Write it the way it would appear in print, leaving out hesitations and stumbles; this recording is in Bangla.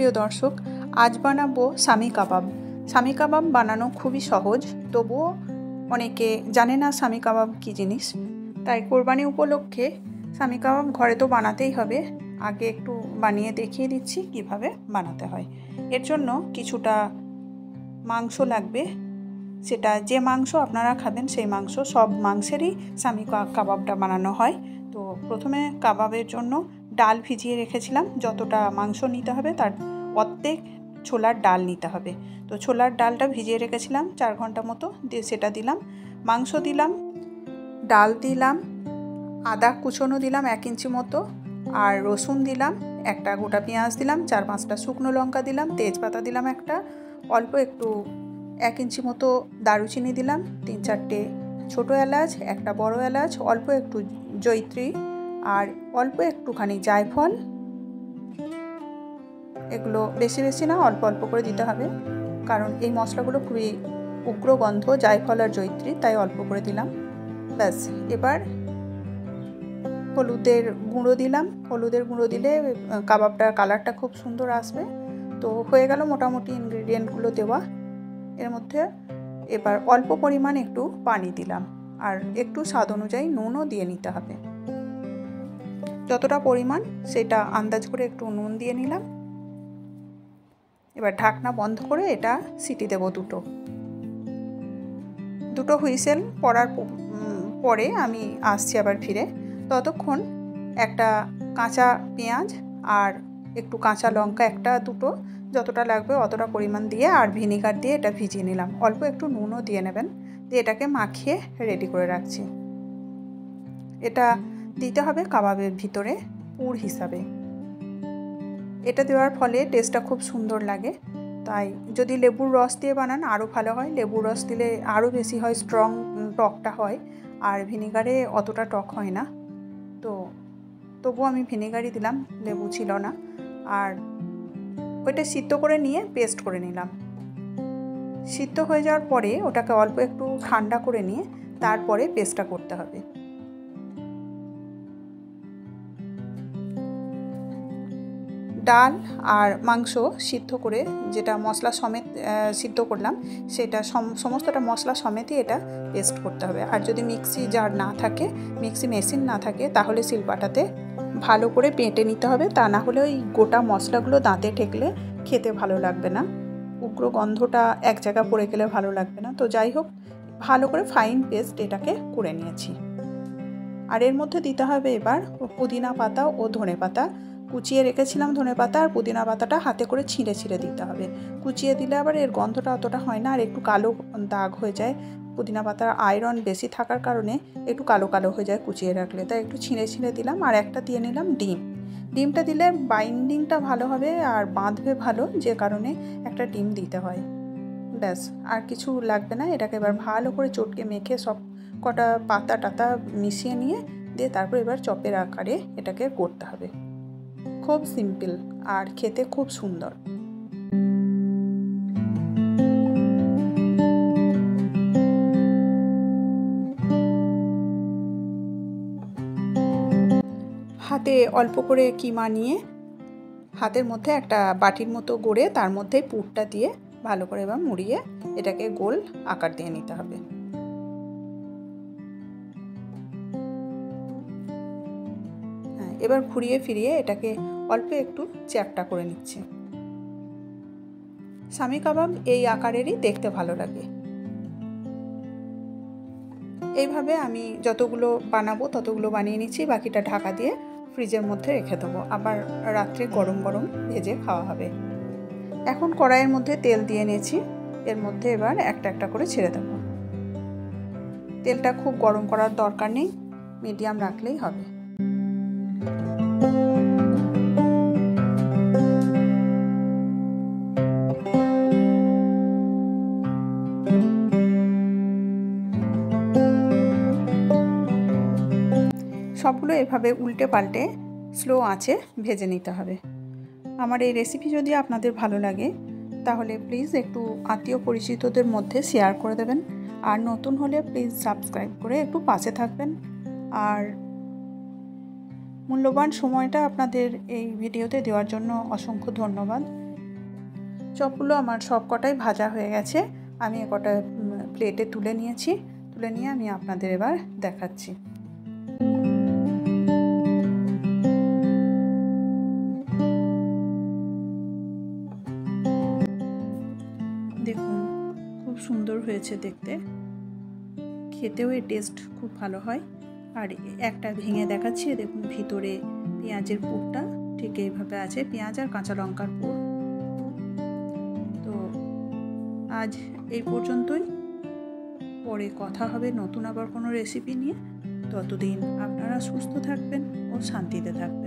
প্রিয় দর্শক, আজ বানাবো সামি কাবাব। সামি কাবাব বানানো খুবই সহজ, তবুও অনেকে জানে না সামি কাবাব কী জিনিস। তাই কোরবানি উপলক্ষে সামি কাবাব ঘরে তো বানাতেই হবে। আগে একটু বানিয়ে দেখিয়ে দিচ্ছি কিভাবে বানাতে হয়। এর জন্য কিছুটা মাংস লাগবে, সেটা যে মাংস আপনারা খাবেন সেই মাংস। সব মাংসেরই সামি কাবাবটা বানানো হয়। তো প্রথমে কাবাবের জন্য ডাল ভিজিয়ে রেখেছিলাম। যতটা মাংস নিতে হবে তার অর্ধেক ছোলার ডাল নিতে হবে। তো ছোলার ডালটা ভিজিয়ে রেখেছিলাম 4 ঘন্টা মতো, দিয়ে সেটা দিলাম। মাংস দিলাম, ডাল দিলাম, আদা কুচনো দিলাম 1 ইঞ্চি মতো, আর রসুন দিলাম, একটা গোটা পেঁয়াজ দিলাম, 4-5টা শুকনো লঙ্কা দিলাম, তেজপাতা দিলাম একটা, অল্প একটু 1 ইঞ্চি মতো দারুচিনি দিলাম, 3-4টে ছোটো এলাচ, একটা বড় এলাচ, অল্প একটু জয়িত্রী, আর অল্প একটুখানি জায়ফল। এগুলো বেশি বেশি না, অল্প অল্প করে দিতে হবে, কারণ এই মশলাগুলো খুবই উগ্র গন্ধ, জায়ফল আর জয়িত্রী, তাই অল্প করে দিলাম। ব্যাস, এবার হলুদের গুঁড়ো দিলাম। হলুদের গুঁড়ো দিলে কাবাবটার কালারটা খুব সুন্দর আসবে। তো হয়ে গেল মোটামুটি ইনগ্রিডিয়েন্টগুলো দেওয়া। এর মধ্যে এবার অল্প পরিমাণ একটু পানি দিলাম, আর একটু স্বাদ অনুযায়ী নুনও দিয়ে নিতে হবে। যতটা পরিমাণ সেটা আন্দাজ করে একটু নুন দিয়ে নিলাম। এবার ঢাকনা বন্ধ করে এটা সিটি দেব দুটো হুইসেল পড়ার পরে আমি আসছি আবার ফিরে। ততক্ষণ একটা কাঁচা পেঁয়াজ আর একটু কাঁচা লঙ্কা, 1-2 যতটা লাগবে অতটা পরিমাণ দিয়ে, আর ভিনিগার দিয়ে এটা ভিজিয়ে নিলাম। অল্প একটু নুনও দিয়ে নেবেন, দিয়ে এটাকে মাখিয়ে রেডি করে রাখছি। এটা দিতে হবে কাবাবের ভিতরে পুর হিসাবে। এটা দেওয়ার ফলে টেস্টটা খুব সুন্দর লাগে। তাই যদি লেবুর রস দিয়ে বানান আরও ভালো হয়। লেবুর রস দিলে আরও বেশি হয়, স্ট্রং টকটা হয়, আর ভিনিগারে অতটা টক হয় না। তো তবুও আমি ভিনিগারই দিলাম, লেবু ছিল না। আর ওইটা সিদ্ধ করে নিয়ে পেস্ট করে নিলাম। সিদ্ধ হয়ে যাওয়ার পরে ওটাকে অল্প একটু ঠান্ডা করে নিয়ে তারপরে পেস্টটা করতে হবে। ডাল আর মাংস সিদ্ধ করে, যেটা মশলা সমেত সিদ্ধ করলাম, সেটা সমস্তটা মশলা সমেতই এটা পেস্ট করতে হবে। আর যদি মিক্সি জার না থাকে, মিক্সি মেশিন না থাকে, তাহলে শিলপাটাতে ভালো করে বেটে নিতে হবে। তা না হলে ওই গোটা মশলাগুলো দাঁতে ঠেকলে খেতে ভালো লাগবে না, উগ্র গন্ধটা এক জায়গা পড়ে গেলে ভালো লাগবে না। তো যাই হোক, ভালো করে ফাইন পেস্ট এটাকে করে নিয়েছি। আর এর মধ্যে দিতে হবে এবার পুদিনা পাতা ও ধনে পাতা। কুচিয়ে রেখেছিলাম ধনে পাতা, আর পুদিনা পাতাটা হাতে করে ছিঁড়ে ছিঁড়ে দিতে হবে। কুচিয়ে দিলে আবার এর গন্ধটা অতটা হয় না, আর একটু কালো দাগ হয়ে যায়। পুদিনা পাতার আয়রন বেশি থাকার কারণে একটু কালো কালো হয়ে যায় কুচিয়ে রাখলে, তাই একটু ছিঁড়ে ছিঁড়ে দিলাম। আর একটা দিয়ে নিলাম ডিম। ডিমটা দিলে বাইন্ডিংটা ভালো হবে আর বাঁধবে ভালো, যে কারণে একটা ডিম দিতে হয়। ব্যাস, আর কিছু লাগবে না। এটাকে এবার ভালো করে চটকে মেখে সব কটা পাতা টাতা মিশিয়ে নিয়ে দিয়ে তারপর এবার চপের আকারে এটাকে করতে হবে। খুব সিম্পল আর খেতে খুব সুন্দর। হাতে অল্প করে কিমা নিয়ে হাতের মধ্যে একটা বাটির মতো গড়ে তার মধ্যে পুরটা দিয়ে ভালো করে এবার মুড়িয়ে এটাকে গোল আকার দিয়ে নিতে হবে। এবার ঘুরিয়ে ফিরিয়ে এটাকে অল্প একটু চ্যাপ্টা করে নিচ্ছে। সামি কাবাব এই আকারেরই দেখতে ভালো লাগে। এইভাবে আমি যতগুলো বানাবো ততগুলো বানিয়ে নিচ্ছি, বাকিটা ঢাকা দিয়ে ফ্রিজের মধ্যে রেখে দেবো, আবার রাত্রে গরম গরম ভেজে খাওয়া হবে। এখন কড়াইয়ের মধ্যে তেল দিয়ে নিয়েছি, এর মধ্যে এবার একটা একটা করে ছেড়ে দেবো। তেলটা খুব গরম করার দরকার নেই, মিডিয়াম রাখলেই হবে। সবগুলো এভাবে উল্টে পাল্টে স্লো আঁচে ভেজে নিতে হবে। আমার এই রেসিপি যদি আপনাদের ভালো লাগে তাহলে প্লিজ একটু আত্মীয় পরিচিতদের মধ্যে শেয়ার করে দেবেন, আর নতুন হলে প্লিজ সাবস্ক্রাইব করে একটু পাশে থাকবেন। আর মূল্যবান সময়টা আপনাদের এই ভিডিওতে দেওয়ার জন্য অসংখ্য ধন্যবাদ। চপগুলো আমার সব কটাই ভাজা হয়ে গেছে। আমি কটা প্লেটে তুলে নিয়েছি। তুলে নিয়ে আমি আপনাদের এবার দেখাচ্ছি। দেখুন খুব সুন্দর হয়েছে দেখতে, খেতেও এর টেস্ট খুব ভালো হয়। আর একটা ভেঙে দেখাচ্ছি, দেখুন ভিতরে পেঁয়াজের পুরটা ঠিক এইভাবে আছে, পেঁয়াজ আর কাঁচা লঙ্কার পুর। তো আজ এই পর্যন্তই, পরে কথা হবে নতুন আবার কোনো রেসিপি নিয়ে। ততদিন আপনারা সুস্থ থাকবেন ও শান্তিতে থাকবেন।